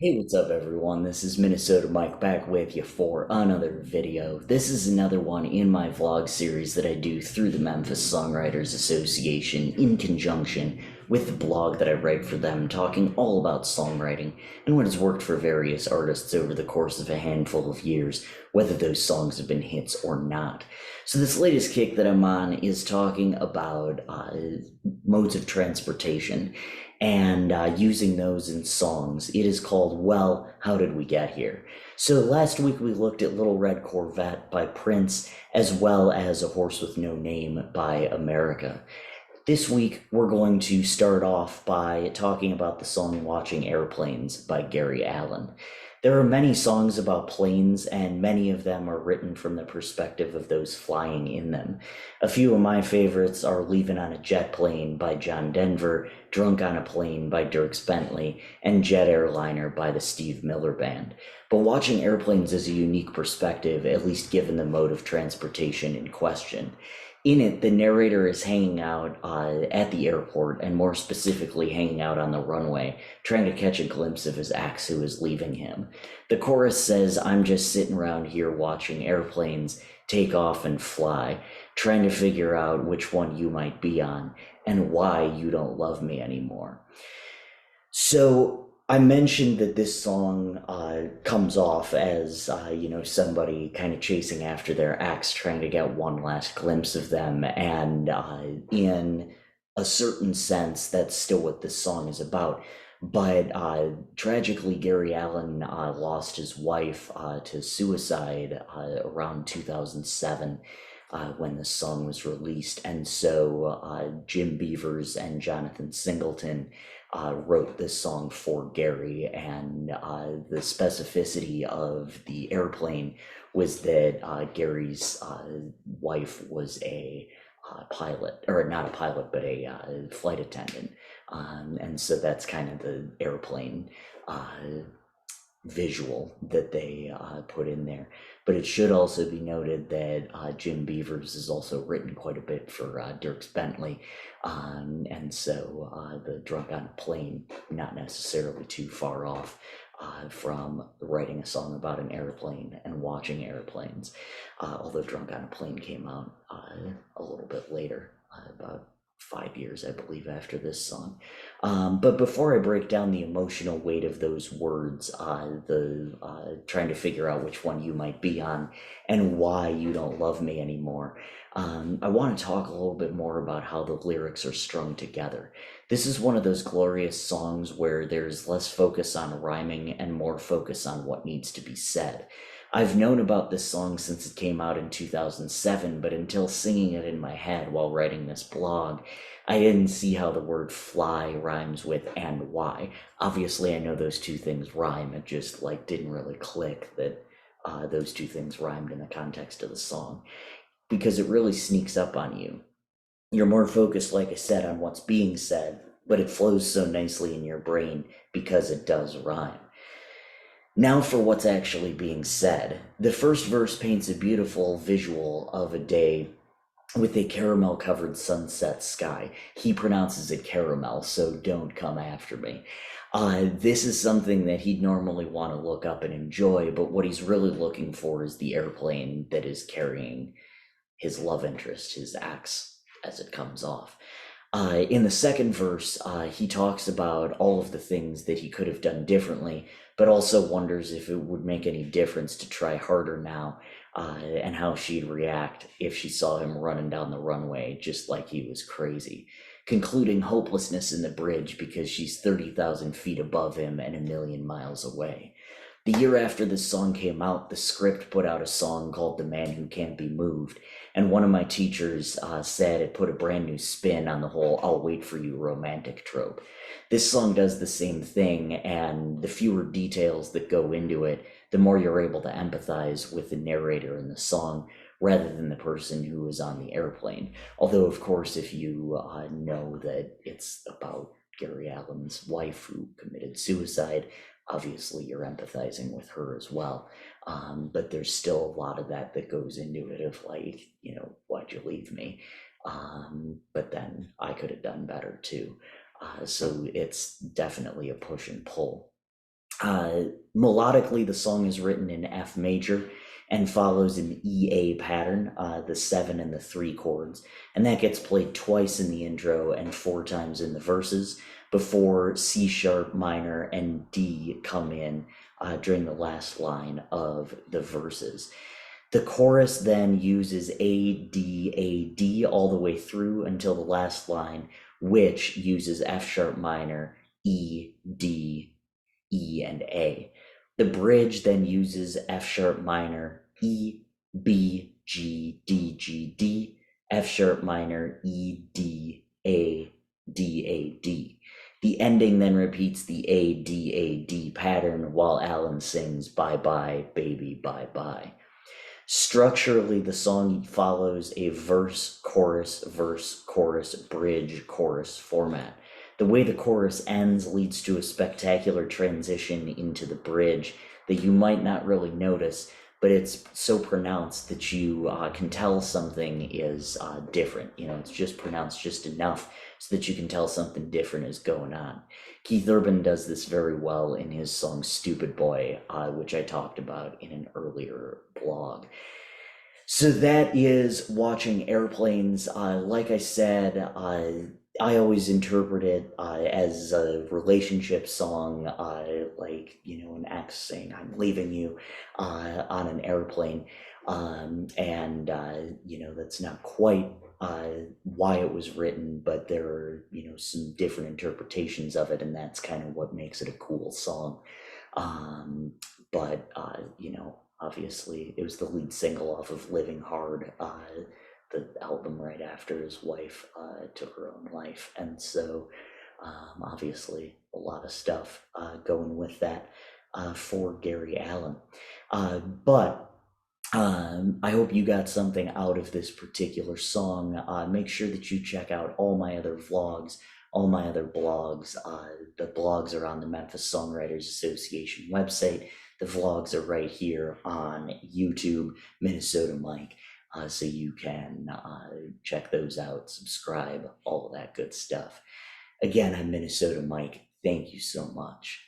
Hey, what's up, everyone? This is Minnesota Mike back with you for another video. This is another one in my vlog series that I do through the Memphis Songwriters Association in conjunction with the blog that I write for them, talking all about songwriting and what has worked for various artists over the course of a handful of years, whether those songs have been hits or not. So, this latest kick that I'm on is talking about modes of transportation and using those in songs. It is called Well, How Did We Get Here? So last week we looked at Little Red Corvette by Prince, as well as A Horse with No Name by America. This week we're going to start off by talking about the song Watching Airplanes by Gary Allan. There are many songs about planes, and many of them are written from the perspective of those flying in them. A few of my favorites are Leaving on a Jet Plane by John Denver, Drunk on a Plane by Dierks Bentley, and Jet Airliner by the Steve Miller Band. But watching airplanes is a unique perspective, at least given the mode of transportation in question. In it, the narrator is hanging out at the airport, and more specifically, hanging out on the runway, trying to catch a glimpse of his ex who is leaving him. The chorus says, I'm just sitting around here watching airplanes take off and fly, trying to figure out which one you might be on and why you don't love me anymore. So I mentioned that this song comes off as somebody kind of chasing after their ex, trying to get one last glimpse of them, and in a certain sense, that's still what this song is about. But tragically, Gary Allan lost his wife to suicide around 2007 when the song was released, and so Jim Beavers and Jonathan Singleton wrote this song for Gary, and the specificity of the airplane was that Gary's wife was a pilot, or not a pilot, but a flight attendant. And so that's kind of the airplane uh, visual that they put in there. But it should also be noted that Jim Beavers has also written quite a bit for Dierks Bentley, and so the Drunk on a Plane, not necessarily too far off from writing a song about an airplane and watching airplanes, although Drunk on a Plane came out a little bit later, about 5 years, I believe, after this song. But before I break down the emotional weight of those words, the trying to figure out which one you might be on and why you don't love me anymore, I want to talk a little bit more about how the lyrics are strung together. This is one of those glorious songs where there's less focus on rhyming and more focus on what needs to be said. I've known about this song since it came out in 2007, but until singing it in my head while writing this blog, I didn't see how the word fly rhymes with and why. Obviously, I know those two things rhyme. It just like didn't really click that those two things rhymed in the context of the song because it really sneaks up on you. You're more focused, like I said, on what's being said, but it flows so nicely in your brain because it does rhyme. Now for what's actually being said. The first verse paints a beautiful visual of a day with a caramel covered sunset sky. He pronounces it caramel, so don't come after me. This is something that he'd normally want to look up and enjoy, but what he's really looking for is the airplane that is carrying his love interest, his ex, as it comes off. In the second verse, he talks about all of the things that he could have done differently, but also wonders if it would make any difference to try harder now, and how she'd react if she saw him running down the runway just like he was crazy. Concluding hopelessness in the bridge because she's 30,000 feet above him and a million miles away. The year after this song came out, the script put out a song called The Man Who Can't Be Moved, and one of my teachers said it put a brand new spin on the whole I'll wait for you romantic trope. This song does the same thing, and the fewer details that go into it, the more you're able to empathize with the narrator in the song rather than the person who is on the airplane. Although, of course, if you know that it's about Gary Allan's wife who committed suicide, obviously you're empathizing with her as well. But there's still a lot of that goes into it of like, why'd you leave me? But then I could have done better too. So it's definitely a push and pull. Uh, Melodically, the song is written in F major and follows an EA pattern, the 7 and the 3 chords, and that gets played twice in the intro and 4 times in the verses before C sharp minor and D come in during the last line of the verses. The chorus then uses A, D all the way through until the last line, which uses F sharp minor, E, D, E, and A. The bridge then uses F sharp minor, E, B, G, D, G, D, F sharp minor, E, D, A, D, A, D. The ending then repeats the A, D, A, D pattern while Allan sings Bye Bye, Baby, Bye Bye. Structurally, the song follows a verse, chorus, bridge, chorus format. The way the chorus ends leads to a spectacular transition into the bridge that you might not really notice, but it's so pronounced that you can tell something is different. You know, it's just pronounced just enough so that you can tell something different is going on. Keith Urban does this very well in his song Stupid Boy, which I talked about in an earlier blog. So that is watching airplanes. Like I said, I always interpret it as a relationship song, like, you know, an ex saying, I'm leaving you on an airplane. And, you know, that's not quite why it was written, but there are, you know, some different interpretations of it, and that's kind of what makes it a cool song. Um, but you know, obviously, it was the lead single off of Living Hard, the album right after his wife took her own life. And so, obviously, a lot of stuff going with that for Gary Allan. But I hope you got something out of this particular song. Make sure that you check out all my other vlogs, all my other blogs. The blogs are on the Memphis Songwriters Association website. The vlogs are right here on YouTube, Minnesota Mike. So you can check those out, subscribe, all of that good stuff. Again, I'm Minnesota Mike. Thank you so much.